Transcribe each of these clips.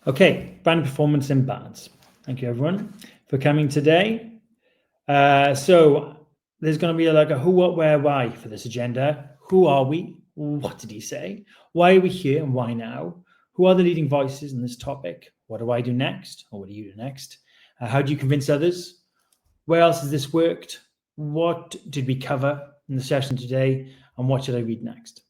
Okay, brand performance and balance. Thank you, everyone, for coming today. So there's going to be like a who, what, where, why for this agenda. Who are we? What did he say? Why are we here and why now? Who are the leading voices in this topic? What do I do next? Or what do you do next? How do you convince others? Where else has this worked? What did we cover in the session today? And what should I read next?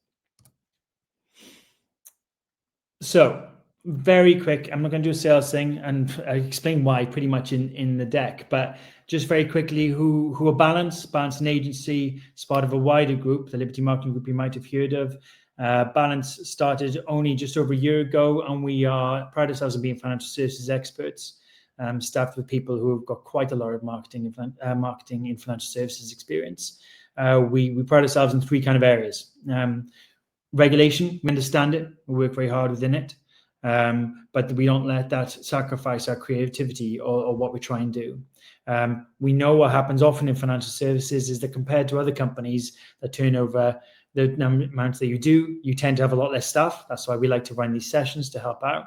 So very quick, I'm not going to do a sales thing, and I explain why pretty much in the deck, but just very quickly, who are Balance an agency. It's part of a wider group, the Liberty Marketing Group you might have heard of. Balance started only just over a year ago, and we pride ourselves on being financial services experts, staffed with people who have got quite a lot of marketing in financial services experience. We pride ourselves in three kind of areas. Regulation, we understand it, we work very hard within it, but we don't let that sacrifice our creativity or what we try and do. We know what happens often in financial services is that compared to other companies that turn over the amount that you do, you tend to have a lot less staff. That's why we like to run these sessions to help out.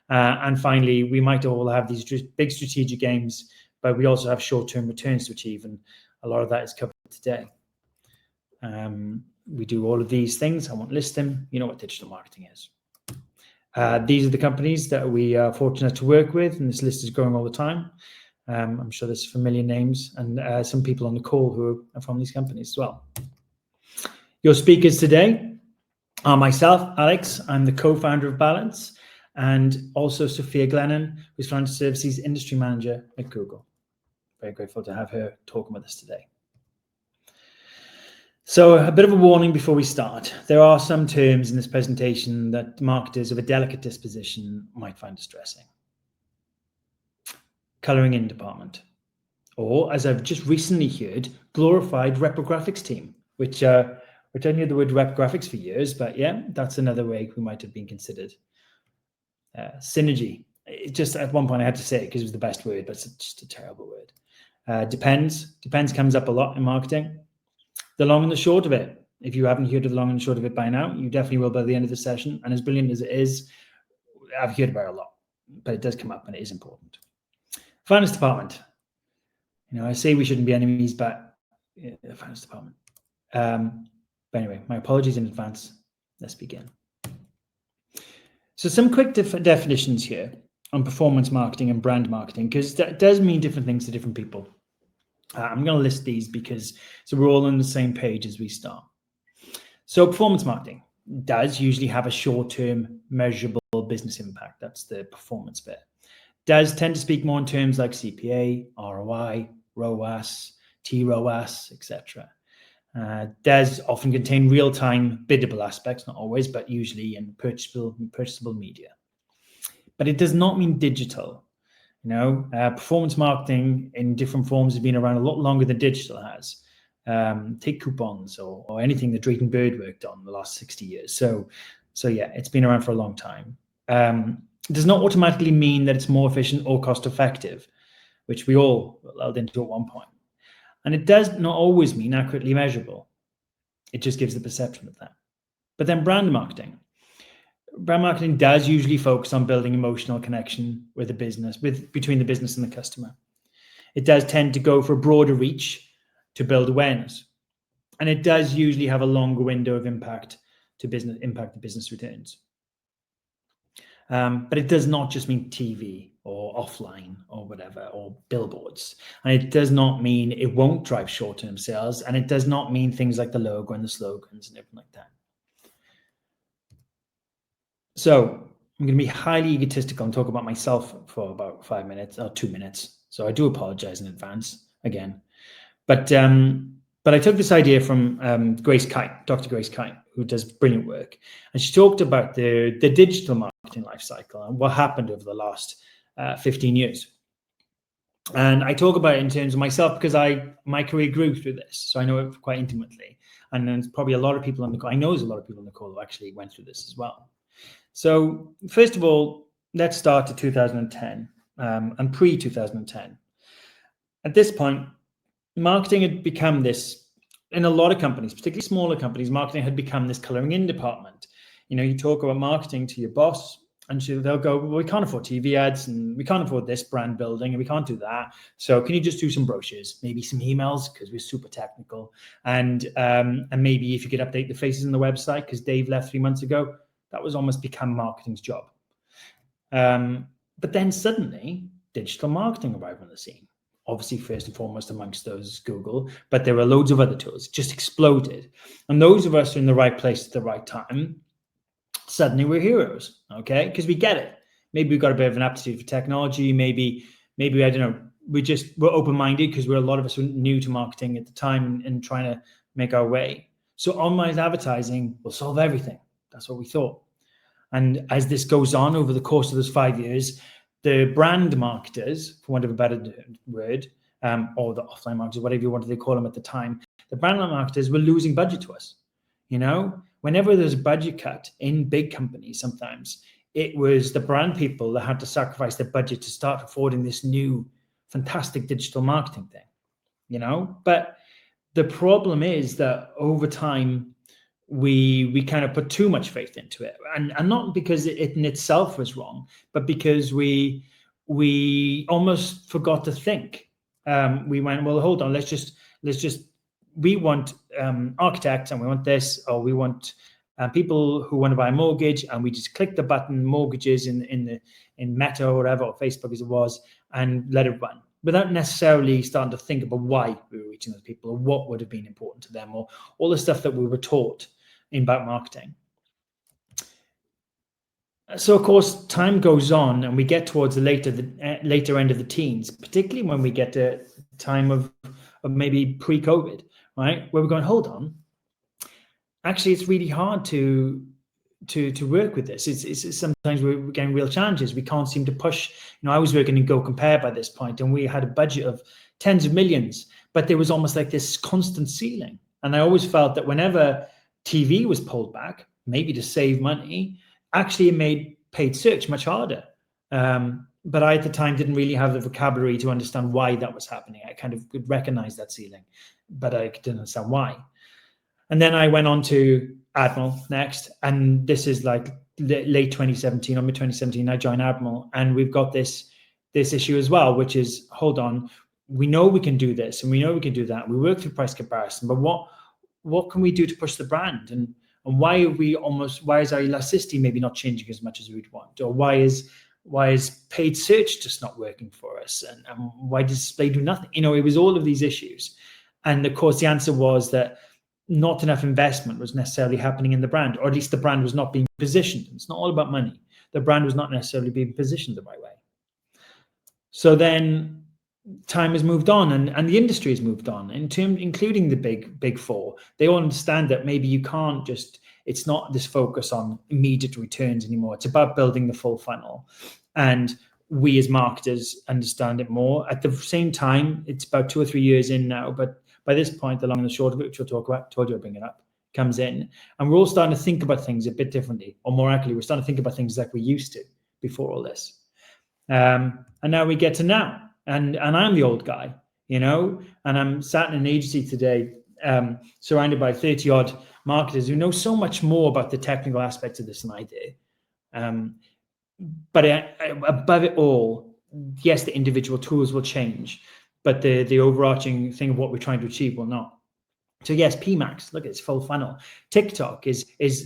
And finally, we might all have these big strategic aims, but we also have short-term returns to achieve, and a lot of that is covered today. We do all of these things. I won't list them. You know what digital marketing is. These are the companies that we are fortunate to work with, and this list is growing all the time. I'm sure there's familiar names and some people on the call who are from these companies as well. Your speakers today are myself, Alex. I'm the co-founder of Balance, and also Sophia Glennon, who's Financial Services Industry Manager at Google. Very grateful to have her talking with us today. So a bit of a warning before we start. There are some terms in this presentation that marketers of a delicate disposition might find distressing. Colouring in department. Or, as I've just recently heard, glorified reprographics team, which I knew the word reprographics for years, but yeah, that's another way we might have been considered. Synergy. Just at one point I had to say it because it was the best word, but it's just a terrible word. Depends comes up a lot in marketing. The long and the short of it, if you haven't heard of the long and the short of it by now, you definitely will by the end of the session. And as brilliant as it is, I've heard about it a lot, but it does come up and it is important. Finance department. I say we shouldn't be enemies, but the finance department. But anyway, my apologies in advance. Let's begin. So some quick definitions here on performance marketing and brand marketing, because that does mean different things to different people. I'm going to list these so we're all on the same page as we start. So performance marketing does usually have a short-term measurable business impact. That's the performance bit. Does tend to speak more in terms like CPA, ROI, ROAS, TROAS, etc. Does often contain real-time biddable aspects, not always, but usually in purchasable media. But it does not mean digital. Performance marketing in different forms has been around a lot longer than digital has. Take coupons or anything that Drayton Bird worked on the last 60 years. So yeah, it's been around for a long time. It does not automatically mean that it's more efficient or cost effective, which we all lulled into at one point. And it does not always mean accurately measurable. It just gives the perception of that. But then brand marketing. Brand marketing does usually focus on building emotional connection with the business, between the business and the customer. It does tend to go for a broader reach to build awareness. And it does usually have a longer window of impact to business returns. But it does not just mean TV or offline or whatever, or billboards. And it does not mean it won't drive short-term sales. And it does not mean things like the logo and the slogans and everything like that. So I'm going to be highly egotistical and talk about myself for about 5 minutes or 2 minutes. So I do apologize in advance again. But I took this idea from Grace Kite, Dr. Grace Kite, who does brilliant work. And she talked about the digital marketing life cycle and what happened over the last 15 years. And I talk about it in terms of myself because my career grew through this. So I know it quite intimately. And there's probably a lot of people on the call. I know there's a lot of people on the call who actually went through this as well. So first of all, let's start at 2010 and pre-2010. At this point, marketing had become this, in a lot of companies, particularly smaller companies, marketing had become this coloring in department. You talk about marketing to your boss And so they'll go, well, we can't afford TV ads, and we can't afford this brand building, and we can't do that. So can you just do some brochures, maybe some emails, because we're super technical, and maybe if you could update the faces on the website, because Dave left 3 months ago. That was almost become marketing's job. But then suddenly, digital marketing arrived on the scene. Obviously, first and foremost amongst those, Google, but there were loads of other tools. It just exploded. And those of us who are in the right place at the right time, suddenly we're heroes, okay? Because we get it. Maybe we've got a bit of an aptitude for technology. Maybe I don't know, we're open-minded because a lot of us were new to marketing at the time and trying to make our way. So online advertising will solve everything. That's what we thought. And as this goes on over the course of those 5 years, the brand marketers, for want of a better word, or the offline marketers, whatever you wanted to call them at the time, the brand marketers were losing budget to us. You know, whenever there's a budget cut in big companies, sometimes it was the brand people that had to sacrifice their budget to start affording this new fantastic digital marketing thing, you know? But the problem is that over time, we kind of put too much faith into it, and not because it in itself was wrong, but because we almost forgot to think. We went, well, hold on, let's just we want architects, and we want this, or we want people who want to buy a mortgage, and we just click the button mortgages in Meta or whatever, or Facebook as it was, and let it run, without necessarily starting to think about why we were reaching those people, or what would have been important to them, or all the stuff that we were taught about marketing. So of course, time goes on, and we get towards the later end of the teens, particularly when we get to time of maybe pre-COVID, right? Where we're going, hold on, actually, it's really hard to work with this. It's sometimes we're getting real challenges. We can't seem to push. You know, I was working in Go Compare by this point, and we had a budget of tens of millions, but there was almost like this constant ceiling. And I always felt that whenever TV was pulled back, maybe to save money, actually it made paid search much harder. But I, at the time, didn't really have the vocabulary to understand why that was happening. I kind of could recognize that ceiling, but I didn't understand why. And then I went on to Admiral next, and this is like late 2017 or mid 2017. I joined Admiral, and we've got this issue as well, which is, hold on, we know we can do this, and we know we can do that. We work through price comparison, but what can we do to push the brand, and why is our elasticity maybe not changing as much as we'd want, or why is paid search just not working for us, and why does display do nothing? You know, it was all of these issues, and of course the answer was that not enough investment was necessarily happening in the brand, or at least the brand was not being positioned. It's not all about money. The brand was not necessarily being positioned the right way. So then time has moved on, and the industry has moved on, including the big four. They all understand that maybe you can't just, it's not this focus on immediate returns anymore. It's about building the full funnel. And we as marketers understand it more. At the same time, it's about 2 or 3 years in now, but by this point, the long and the short of it, which we'll talk about, told you I'd bring it up, comes in. And we're all starting to think about things a bit differently, or more accurately, we're starting to think about things like we used to before all this. And now we get to now. And I'm the old guy, you know, and I'm sat in an agency today, surrounded by 30 odd marketers who know so much more about the technical aspects of this than I do. But above it all, yes, the individual tools will change, but the overarching thing of what we're trying to achieve will not. So yes, PMax, look, it's full funnel. TikTok is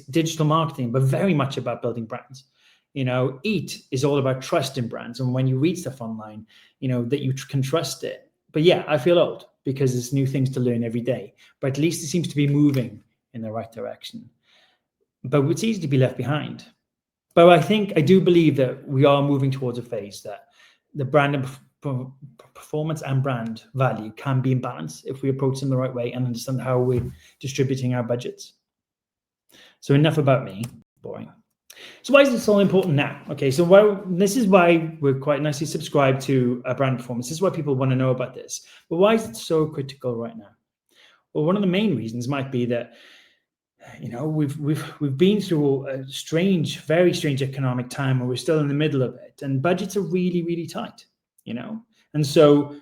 digital marketing, but very much about building brands. You know, Eat is all about trust in brands, and when you read stuff online, you know, that you can trust it. But yeah, I feel old because there's new things to learn every day, but at least it seems to be moving in the right direction. But it's easy to be left behind. But I do believe that we are moving towards a phase that the brand and performance and brand value can be in balance if we approach them the right way and understand how we're distributing our budgets. So enough about me, boring. So why is this all important now? Okay, so this is why we're quite nicely subscribed to a brand performance. This is why people want to know about this. But why is it so critical right now? Well, one of the main reasons might be that, you know, we've been through a very strange economic time where we're still in the middle of it, and budgets are really, really tight, you know. And so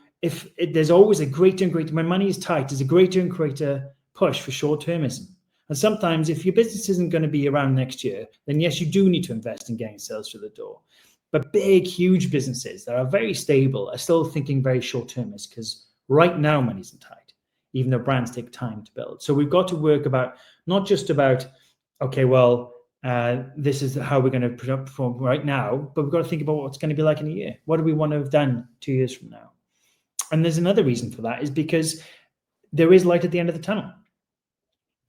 there's always a greater and greater, when money is tight, there's a greater and greater push for short-termism. And sometimes if your business isn't going to be around next year, then yes, you do need to invest in getting sales through the door. But big, huge businesses that are very stable are still thinking very short-termist, because right now money isn't tight, even though brands take time to build. So we've got to work about, not just about, okay, well, this is how we're going to perform right now, but we've got to think about what's going to be like in a year. What do we want to have done 2 years from now? And there's another reason for that, is because there is light at the end of the tunnel.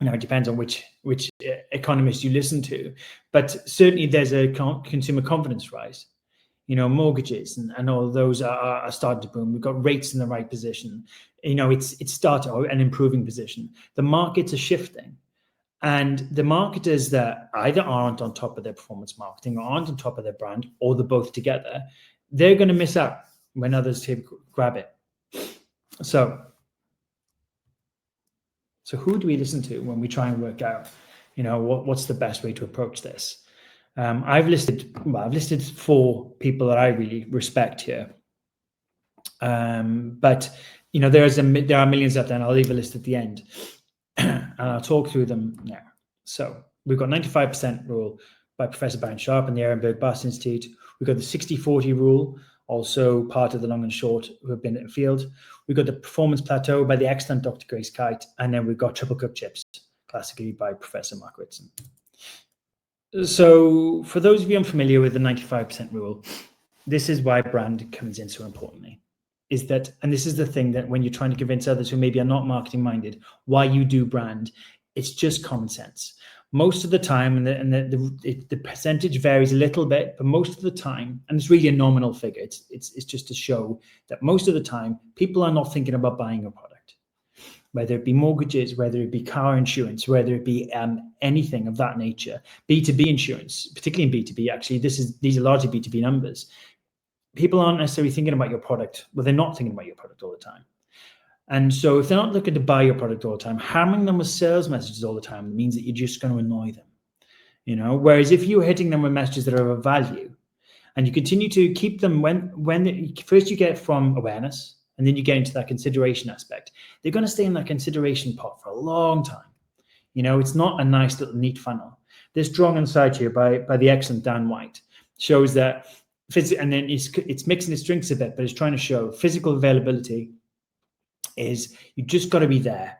Now, it depends on which economist you listen to, but certainly there's a consumer confidence rise. Mortgages and all those are starting to boom. We've got rates in the right position. It's starting an improving position. The markets are shifting. And the marketers that either aren't on top of their performance marketing or aren't on top of their brand, or they're both together, they're going to miss out when others grab it. So who do we listen to when we try and work out, what's the best way to approach this? I've listed 4 people that I really respect here. But there are millions out there, and I'll leave a list at the end. And I'll talk through them now. So we've got 95% rule by Professor Baron Sharp and the Ehrenberg Bass Institute. We've got the 60-40 rule, also part of the long and short who have been in the field. We've got the performance plateau by the excellent Dr. Grace Kite. And then we've got triple cook chips, classically by Professor Mark Ritson. So for those of you unfamiliar with the 95% rule, this is why brand comes in so importantly. And this is the thing that when you're trying to convince others who maybe are not marketing minded why you do brand, it's just common sense. Most of the time, and the percentage varies a little bit, but most of the time, and it's really a nominal figure, it's just to show that most of the time, people are not thinking about buying a product. Whether it be mortgages, whether it be car insurance, whether it be anything of that nature, B2B insurance, particularly in B2B, actually, these are largely B2B numbers. People aren't necessarily thinking about your product. Well, they're not thinking about your product all the time. And so if they're not looking to buy your product all the time, hammering them with sales messages all the time means that you're just going to annoy them. Whereas if you're hitting them with messages that are of value, and you continue to keep them when first you get from awareness, and then you get into that consideration aspect, they're going to stay in that consideration pot for a long time. It's not a nice little neat funnel. This Strong Inside here by the excellent Dan White shows that, and then it's mixing its drinks a bit, but it's trying to show physical availability is you just got to be there,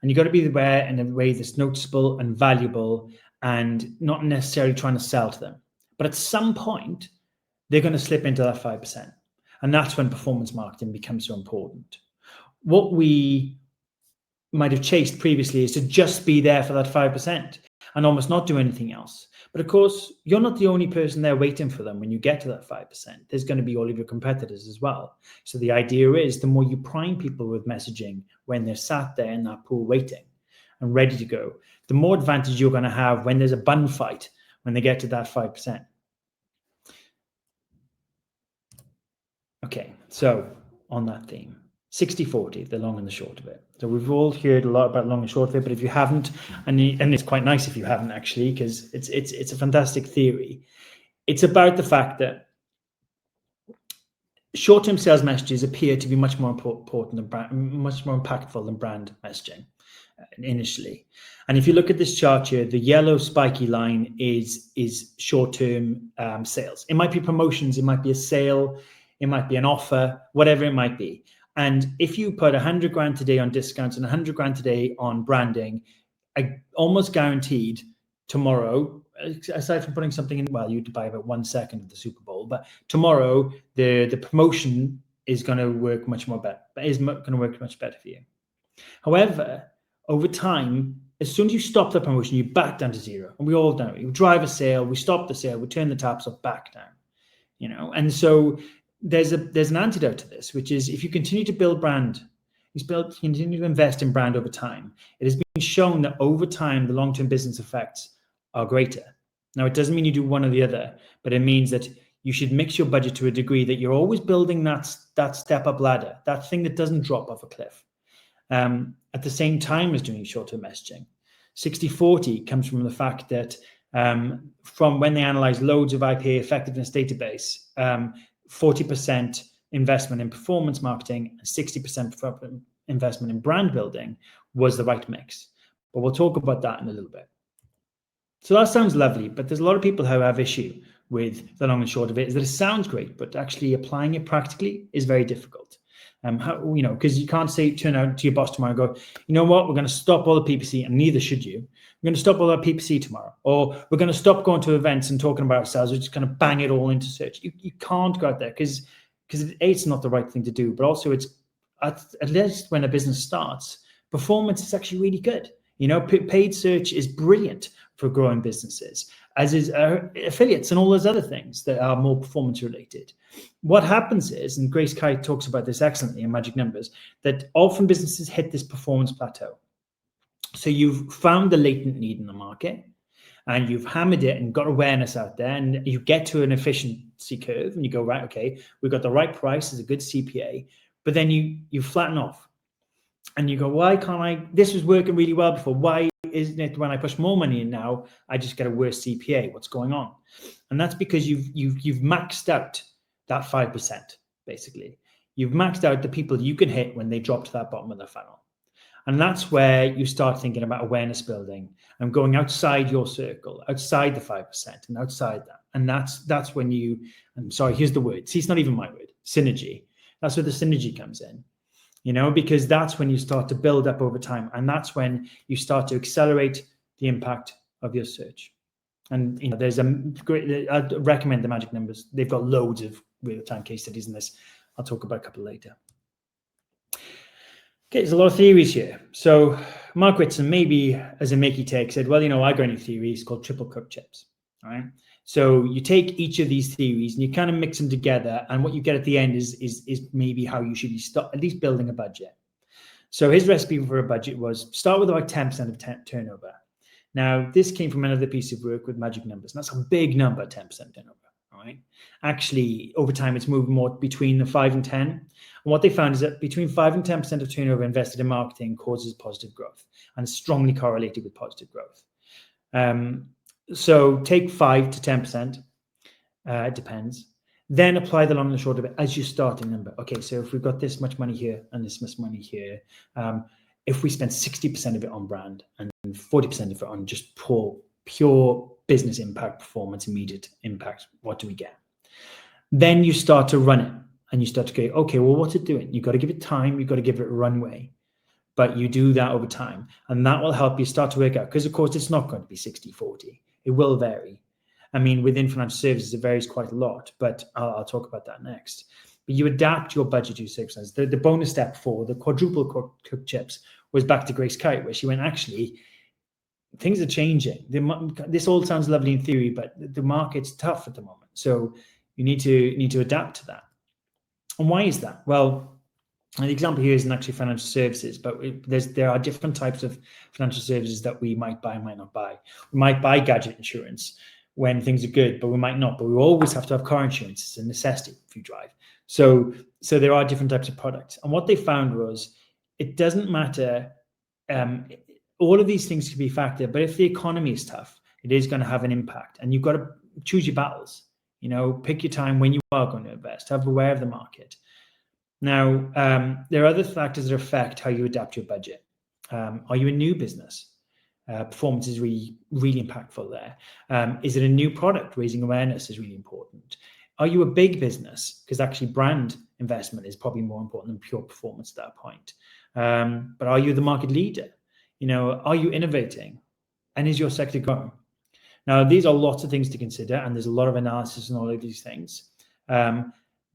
and you got to be there in a way that's noticeable and valuable, and not necessarily trying to sell to them. But at some point, they're going to slip into that 5%, and that's when performance marketing becomes so important. What we might have chased previously is to just be there for that 5% and almost not do anything else. But of course, you're not the only person there waiting for them when you get to that 5%. There's going to be all of your competitors as well. So the idea is the more you prime people with messaging when they're sat there in that pool waiting and ready to go, the more advantage you're going to have when there's a bun fight when they get to that 5%. Okay, so on that theme, 60-40, the long and the short of it. So we've all heard a lot about long and short of it, but if you haven't, and it's quite nice if you haven't actually, because it's a fantastic theory. It's about the fact that short-term sales messages appear to be much more important than much more impactful than brand messaging initially. And if you look at this chart here, the yellow spiky line is short-term sales. It might be promotions, it might be a sale, it might be an offer, whatever it might be. And if you put 100 grand today on discounts and 100 grand today on branding, I almost guaranteed tomorrow, aside from putting something in, well, you'd buy about 1 second of the Super Bowl, but tomorrow the promotion is going to work much more better, for you. However, over time, as soon as you stop the promotion, you back down to zero. And we all know it. You drive a sale, we stop the sale, we turn the taps off, back down. And so there's an antidote to this, which is if you continue to build brand, continue to invest in brand over time, it has been shown that over time, the long-term business effects are greater. Now, it doesn't mean you do one or the other, but it means that you should mix your budget to a degree that you're always building that step-up ladder, that thing that doesn't drop off a cliff. At the same time as doing short-term messaging. 60-40 comes from the fact that from when they analyze loads of IP effectiveness database, 40% investment in performance marketing and 60% investment in brand building was the right mix. But we'll talk about that in a little bit. So that sounds lovely, but there's a lot of people who have issue with the long and short of it is that it sounds great, but actually applying it practically is very difficult. Because you can't turn out to your boss tomorrow and go, you know what, we're going to stop all the PPC, and neither should you. We're going to stop all our PPC tomorrow, or we're going to stop going to events and talking about ourselves. We're just going to bang it all into search. You can't go out there because it's not the right thing to do, but also it's at least when a business starts, performance is actually really good. Paid search is brilliant for growing businesses, as is affiliates and all those other things that are more performance related. What happens is, and Grace Kai talks about this excellently in Magic Numbers, that often businesses hit this performance plateau. So you've found the latent need in the market and you've hammered it and got awareness out there, and you get to an efficiency curve and you go, right, okay, we've got the right price, there's a good CPA, but then you flatten off. And you go, why can't I? This was working really well before. Why isn't it when I push more money in now, I just get a worse CPA? What's going on? And that's because you've maxed out that 5%, basically. You've maxed out the people you can hit when they drop to that bottom of the funnel. And that's where you start thinking about awareness building and going outside your circle, outside the 5% and outside that. And that's when here's the word. See, it's not even my word, synergy. That's where the synergy comes in. Because that's when you start to build up over time. And that's when you start to accelerate the impact of your search. And, there's a great, I'd recommend the Magic Numbers. They've got loads of real-time case studies in this. I'll talk about a couple later. Okay, there's a lot of theories here. So Mark Whitson, maybe as a Mickey take, said, well, I got a new theory. It's called triple cooked chips. All right. So you take each of these theories and you kind of mix them together, and what you get at the end is maybe how you should be at least building a budget. So his recipe for a budget was start with about 10% of turnover. Now, this came from another piece of work with Magic Numbers, and that's a big number, 10% turnover. All right. Actually, over time, it's moved more between the 5 and 10. And what they found is that between 5 and 10% of turnover invested in marketing causes positive growth, and is strongly correlated with positive growth. So take 5 to 10%, it depends. Then apply the long and the short of it as your starting number. Okay, so if we've got this much money here and this much money here, if we spend 60% of it on brand and 40% of it on just pure business impact, performance, immediate impact, what do we get? Then you start to run it and you start to go, okay, well, what's it doing? You've got to give it time, you've got to give it a runway. But you do that over time, and that will help you start to work out, because of course it's not going to be 60-40. It will vary. I mean, within financial services, it varies quite a lot, but I'll talk about that next. But you adapt your budget to circumstances. The bonus step for the quadruple cooked chips was back to Grace Kite, where she went, actually, things are changing. This all sounds lovely in theory, but the market's tough at the moment. So you need to adapt to that. And why is that? Well, and the example here isn't actually financial services, but there are different types of financial services that we might buy, might not buy. We might buy gadget insurance when things are good, but we might not. But we always have to have car insurance. It's a necessity if you drive. So there are different types of products. And what they found was it doesn't matter. All of these things can be factored, but if the economy is tough, it is going to have an impact. And you've got to choose your battles. Pick your time when you are going to invest. Have aware of the market. Now, there are other factors that affect how you adapt your budget. Are you a new business? Performance is really, really impactful there. Is it a new product? Raising awareness is really important. Are you a big business? Because actually brand investment is probably more important than pure performance at that point. But are you the market leader? Are you innovating? And is your sector growing? Now, these are lots of things to consider, and there's a lot of analysis on all of these things.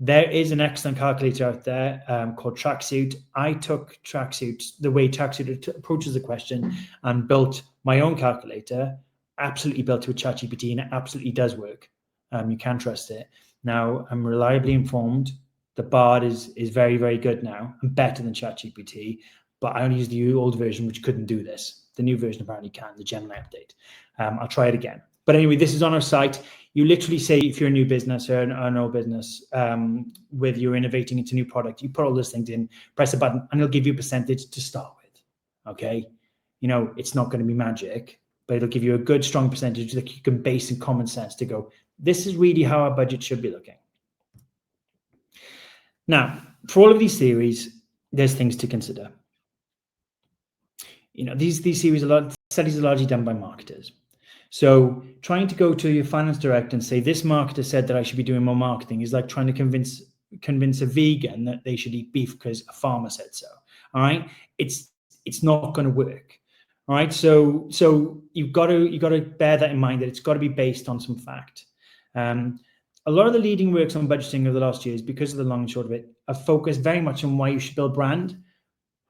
There is an excellent calculator out there called Tracksuit. I took Tracksuit, the way Tracksuit approaches the question, and built my own calculator, absolutely built to a ChatGPT, and it absolutely does work. You can trust it. Now, I'm reliably informed. The Bard is very, very good now and better than ChatGPT, but I only used the old version, which couldn't do this. The new version apparently can, the Gemini update. I'll try it again. But anyway, this is on our site. You literally say, if you're a new business or an old business, whether you're innovating into a new product, you put all those things in, press a button, and it'll give you a percentage to start with. Okay? It's not going to be magic, but it'll give you a good, strong percentage that you can base in common sense to go, this is really how our budget should be looking. Now, for all of these theories, there's things to consider. these studies are largely done by marketers. So trying to go to your finance director and say, this marketer said that I should be doing more marketing is like trying to convince a vegan that they should eat beef because a farmer said so. All right. It's not going to work. All right. So you've got to bear that in mind, that it's got to be based on some fact. A lot of the leading works on budgeting over the last years, because of the long and short of it, are focused very much on why you should build brand.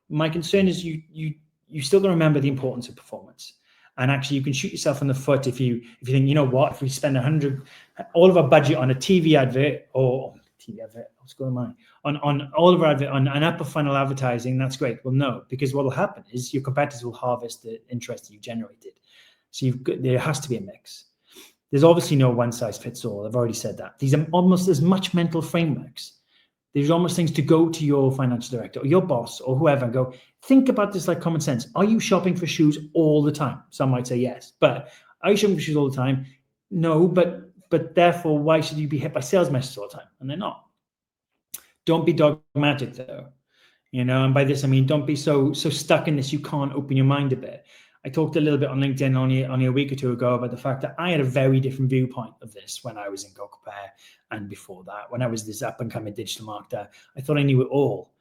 My concern is you still got to remember the importance of performance. And actually, you can shoot yourself in the foot if you think, you know what, if we spend all of our budget on a TV advert what's going on all of our advert on an upper funnel advertising, that's great. Well, no, because what will happen is your competitors will harvest the interest that you generated. So there has to be a mix. There's obviously no one size fits all. I've already said that. These are almost as much mental frameworks. There's almost things to go to your financial director or your boss or whoever and go, think about this like common sense. Are you shopping for shoes all the time? Some might say yes, but are you shopping for shoes all the time? No, but therefore, why should you be hit by sales messages all the time? And they're not. Don't be dogmatic though, and by this I mean don't be so stuck in this you can't open your mind a bit. I talked a little bit on LinkedIn only a week or two ago about the fact that I had a very different viewpoint of this when I was in GoCompare, and before that, when I was this up and coming digital marketer. I thought I knew it all,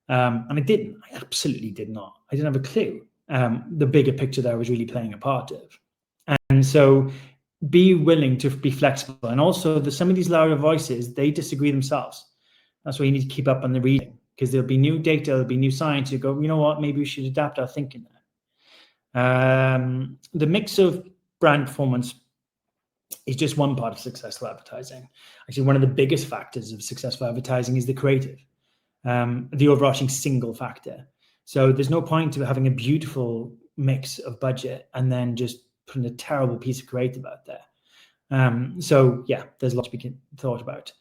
and I didn't. I absolutely did not. I didn't have a clue the bigger picture that I was really playing a part of. And so be willing to be flexible. And also, some of these louder voices, they disagree themselves. That's why you need to keep up on the reading, because there'll be new data, there'll be new science. You go, you know what, maybe we should adapt our thinking there. The mix of brand performance is just one part of successful advertising. Actually, one of the biggest factors of successful advertising is the creative, the overarching single factor. So there's no point to having a beautiful mix of budget and then just putting a terrible piece of creative out there. So yeah, there's lots to be thought about.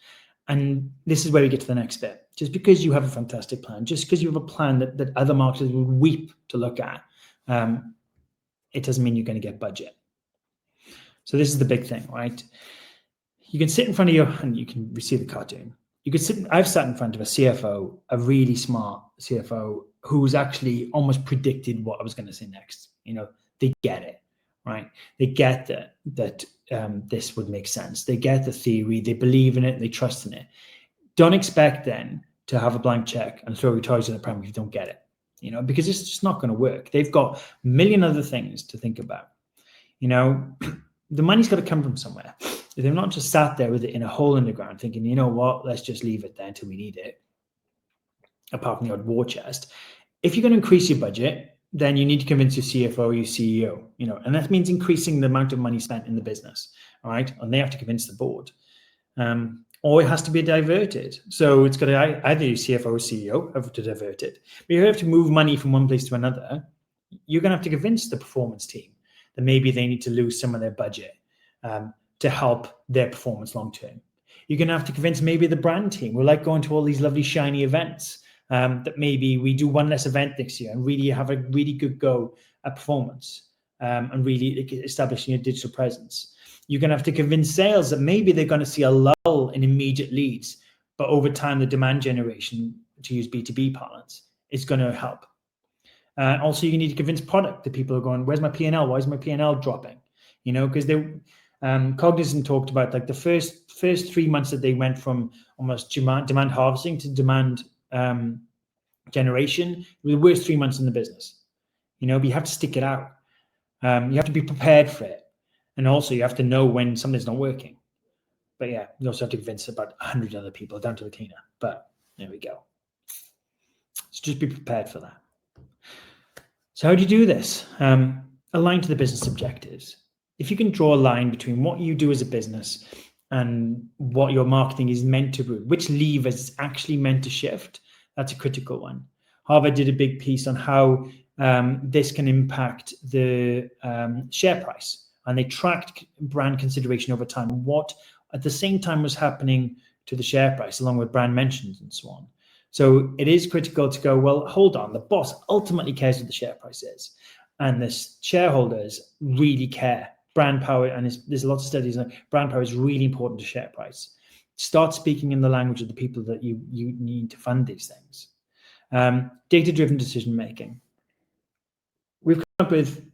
And this is where we get to the next bit. Just because you have a fantastic plan, just because you have a plan that other marketers would weep to look at, it doesn't mean you're going to get budget. So this is the big thing, right? You can sit in front of and you can see the cartoon. I've sat in front of a CFO, a really smart CFO, who's actually almost predicted what I was going to say next. They get it, right? They get that this would make sense. They get the theory, they believe in it, they trust in it. Don't expect then to have a blank check and throw your toys in the pram if you don't get it. Because it's just not going to work. They've got a million other things to think about. The money's got to come from somewhere. They've not just sat there with it in a hole in the ground thinking, you know what, let's just leave it there until we need it, apart from the odd war chest. If you're going to increase your budget, then you need to convince your CFO or your CEO, and that means increasing the amount of money spent in the business, all right? And they have to convince the board. Or it has to be diverted. So it's got to either your CFO or CEO have to divert it. But you have to move money from one place to another. You're going to have to convince the performance team that maybe they need to lose some of their budget to help their performance long term. You're going to have to convince maybe the brand team. We like going to all these lovely shiny events, that maybe we do one less event next year and really have a really good go at performance, and really establishing a digital presence. You're going to have to convince sales that maybe they're going to see a lull in immediate leads, but over time, the demand generation, to use B2B parlance, is going to help. Also, you need to convince product that people are going, where's my P&L? Why is my P&L dropping? Because Cognizant talked about like the first 3 months that they went from almost demand harvesting to demand generation. It was the worst 3 months in the business. But you have to stick it out. You have to be prepared for it. And also you have to know when something's not working. But yeah, you also have to convince about 100 other people down to the cleaner. But there we go. So just be prepared for that. So how do you do this? Align to the business objectives. If you can draw a line between what you do as a business and what your marketing is meant to do, which lever is actually meant to shift, that's a critical one. Harvard did a big piece on how this can impact the share price. And they tracked brand consideration over time, what at the same time was happening to the share price, along with brand mentions and so on. So it is critical to go, well, hold on, the boss ultimately cares what the share price is. And the shareholders really care. Brand power, and there's lots of studies on brand power is really important to share price. Start speaking in the language of the people that you need to fund these things. Data-driven decision-making. we've come up with,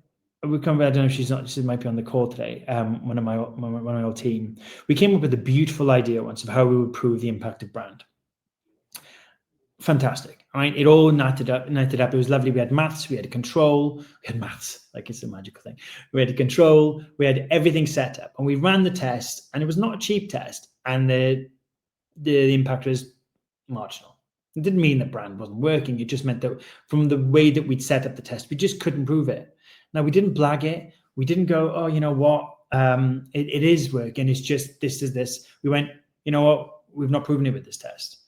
I don't know if she might be on the call today. One of my old team, we came up with a beautiful idea once of how we would prove the impact of brand. Fantastic, right? It all netted up. It was lovely. We had maths, we had control, we had maths, like it's a magical thing. We had control, we had everything set up, and we ran the test, and it was not a cheap test, and the impact was marginal. It didn't mean the brand wasn't working. It just meant that from the way that we'd set up the test, we just couldn't prove it. Now, we didn't blag it. We didn't go, oh, you know what? It is working. It's just this is this. We went, you know what? We've not proven it with this test.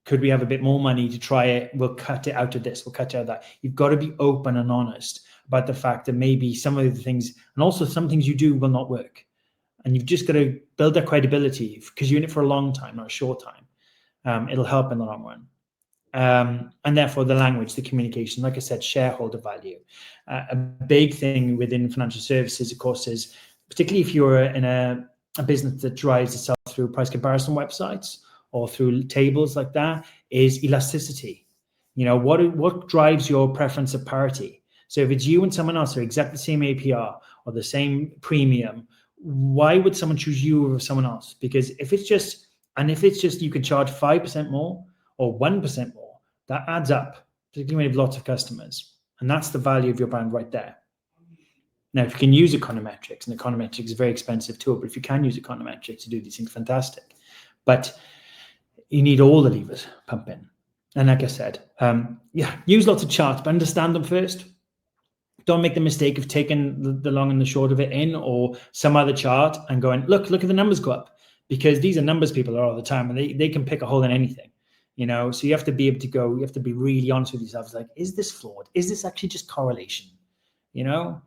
Could we have a bit more money to try it? We'll cut it out of this. We'll cut it out of that. You've got to be open and honest about the fact that maybe some of the things, and also some things you do will not work. And you've just got to build that credibility because you're in it for a long time, not a short time. It'll help in the long run. And therefore the language, the communication, like I said, shareholder value. A big thing within financial services, of course, is particularly if you're in a business that drives itself through price comparison websites or through tables like that, is elasticity. You know, what drives your preference of parity? So if it's you and someone else are exactly the same APR or the same premium, why would someone choose you over someone else? Because if it's just you can charge 5% more or 1% more, that adds up, particularly when you have lots of customers. And that's the value of your brand right there. Now, if you can use econometrics, and econometrics is a very expensive tool, but if you can use econometrics to do these things, fantastic. But you need all the levers pumping. And like I said, use lots of charts, but understand them first. Don't make the mistake of taking the long and the short of it in, or some other chart and going, look at the numbers go up, because these are numbers people are all the time, and they can pick a hole in anything, you know. So you have to be able to go, you have to be really honest with yourself. Like, is this flawed? Is this actually just correlation? You know,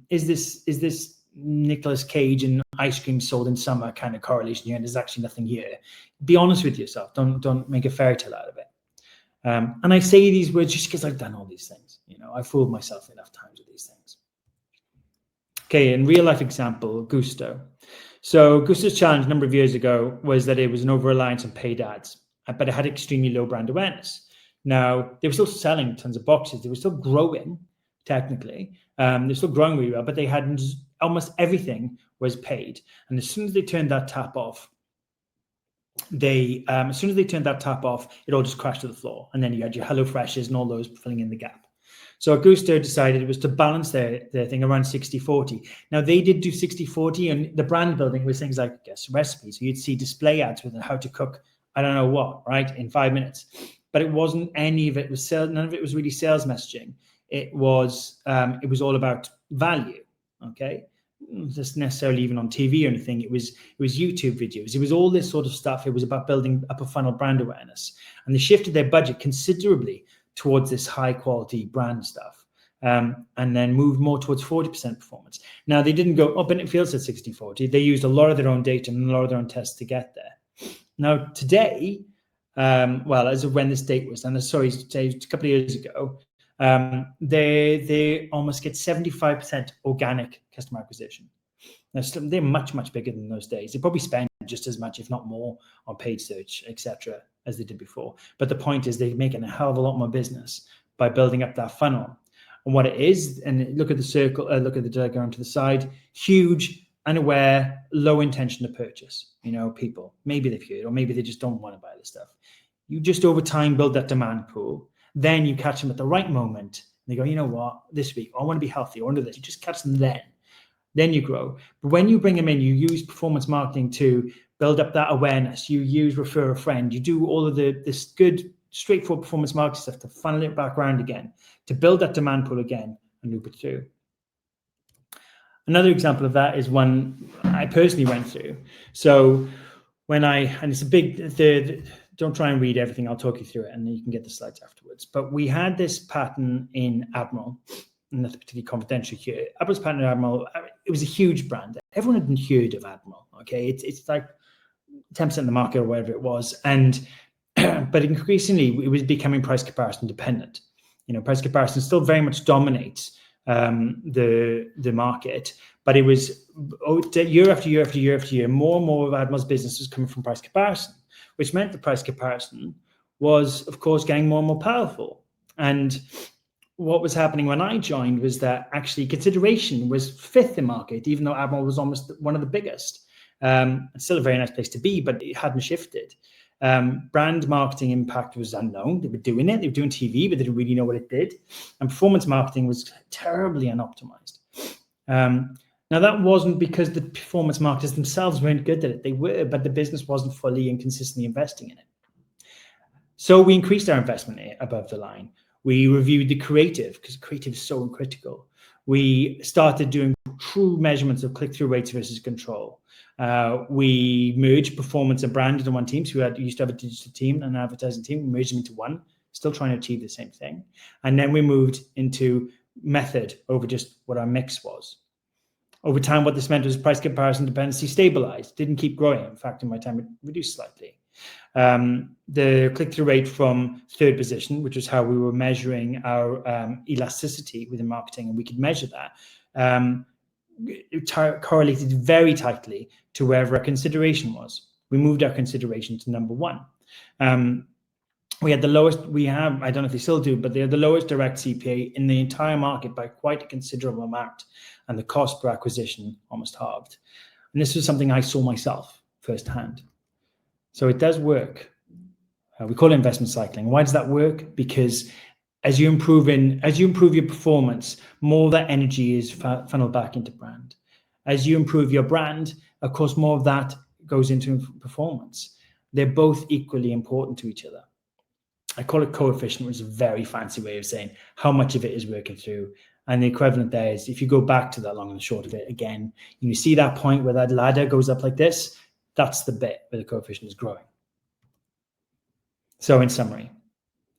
is this Nicolas Cage and ice cream sold in summer kind of correlation here, and there's actually nothing here? Be honest with yourself. Don't make a fairy tale out of it. And I say these words just because I've done all these things. You know, I've fooled myself enough times with these things. Okay, in real life example, Gusto. So Gusto's challenge a number of years ago was that it was an over-reliance on paid ads, but it had extremely low brand awareness. Now, they were still selling tons of boxes. They were still growing, technically. They're still growing really well, but they had almost everything was paid. And as soon as they turned that tap off, it all just crashed to the floor. And then you had your HelloFreshes and all those filling in the gap. So Gusto decided it was to balance their thing around 60-40. Now, they did do 60-40, and the brand building was things like, I guess, recipes. So you'd see display ads with how to cook, I don't know what, right, in 5 minutes. But it wasn't any of it was sales. None of it was really sales messaging. It was all about value, okay? Just necessarily even on TV or anything. It was YouTube videos. It was all this sort of stuff. It was about building upper funnel brand awareness. And they shifted their budget considerably towards this high quality brand stuff, and then moved more towards 40% performance. Now, they didn't go up and it feels at 60-40. They used a lot of their own data and a lot of their own tests to get there. Now, today, as of when this date was, and sorry, a couple of years ago, they almost get 75% organic customer acquisition. Now, they're much, much bigger than those days. They probably spend just as much, if not more, on paid search, etc., as they did before. But the point is, they're making a hell of a lot more business by building up that funnel. And what it is, and look at the circle, look at the diagram to the side, huge, unaware, low intention to purchase. You know, people, maybe they've heard, or maybe they just don't want to buy this stuff. You just over time build that demand pool. Then you catch them at the right moment. And they go, you know what, this week, I want to be healthy, I want to do this. You just catch them then you grow. But when you bring them in, you use performance marketing to build up that awareness. You use refer a friend. You do all of this good, straightforward performance marketing stuff to funnel it back around again, to build that demand pool again and loop it through. Another example of that is one I personally went through. So and it's a big, don't try and read everything. I'll talk you through it and you can get the slides afterwards. But we had this pattern in Admiral, and that's particularly confidential here. Admiral's pattern in Admiral, it was a huge brand. Everyone had heard of Admiral, okay? It's like 10% of the market or whatever it was. And but increasingly, it was becoming price comparison dependent. You know, price comparison still very much dominates the market, but it was year after year after year after year, more and more of Admiral's business was coming from price comparison, which meant the price comparison was, of course, getting more and more powerful. And what was happening when I joined was that actually consideration was 5th in market, even though Admiral was almost one of the biggest. It's still a very nice place to be, but it hadn't shifted. Brand marketing impact was unknown. They were doing it. They were doing TV, but they didn't really know what it did. And performance marketing was terribly unoptimized. Now, that wasn't because the performance marketers themselves weren't good at it. They were, but the business wasn't fully and consistently investing in it. So we increased our investment above the line. We reviewed the creative, because creative is so critical. We started doing true measurements of click-through rates versus control. We merged performance and brand into one team. So we used to have a digital team and an advertising team. We merged them into one, still trying to achieve the same thing. And then we moved into method over just what our mix was. Over time, what this meant was price comparison dependency stabilized, didn't keep growing. In fact, in my time, it reduced slightly. The click-through rate from 3rd position, which was how we were measuring our elasticity within marketing, and we could measure that, it correlated very tightly to wherever our consideration was. We moved our consideration to number 1. We had the lowest, I don't know if they still do, but they had the lowest direct CPA in the entire market by quite a considerable amount, and the cost per acquisition almost halved. And this was something I saw myself firsthand. So it does work. We call it investment cycling. Why does that work? Because as you improve your performance, more of that energy is funneled back into brand. As you improve your brand, of course, more of that goes into performance. They're both equally important to each other. I call it coefficient, which is a very fancy way of saying how much of it is working through. And the equivalent there is, if you go back to that long and short of it again, you see that point where that ladder goes up like this, that's the bit where the coefficient is growing. So in summary,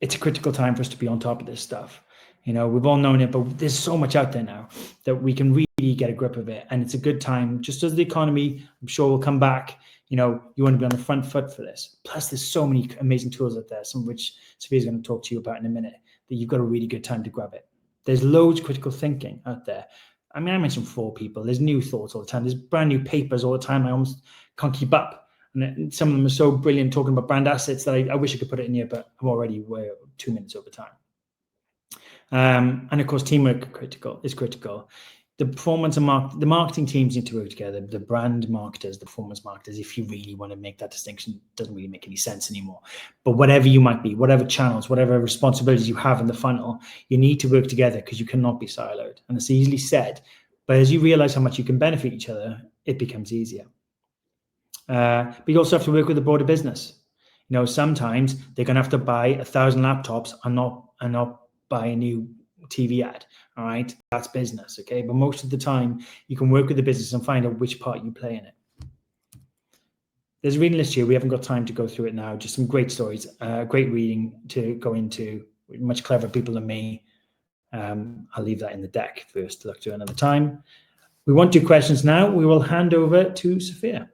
it's a critical time for us to be on top of this stuff. We've all known it, but there's so much out there now that we can really get a grip of it. And it's a good time, just as the economy, I'm sure, will come back. You want to be on the front foot for this. Plus, there's so many amazing tools out there, some of which Sophia's going to talk to you about in a minute, that you've got a really good time to grab it. There's loads of critical thinking out there. I mean, I mentioned 4 people. There's new thoughts all the time. There's brand new papers all the time. I almost can't keep up. And some of them are so brilliant talking about brand assets that I wish I could put it in here, but I'm already 2 minutes over time. And of course, teamwork is critical. The performance and the marketing teams need to work together. The brand marketers, the performance marketers, if you really want to make that distinction, it doesn't really make any sense anymore. But whatever you might be, whatever channels, whatever responsibilities you have in the funnel, you need to work together because you cannot be siloed. And it's easily said, but as you realize how much you can benefit each other, it becomes easier. But you also have to work with the broader business. Sometimes they're going to have to buy 1,000 laptops and not buy a new TV ad. All right, that's business. Okay, but most of the time you can work with the business and find out which part you play in it. There's a reading list here. We haven't got time to go through it now. Just some great stories, great reading to go into. Much cleverer people than me. I'll leave that in the deck for us to look to another time. We want your questions now. We will hand over to Sophia.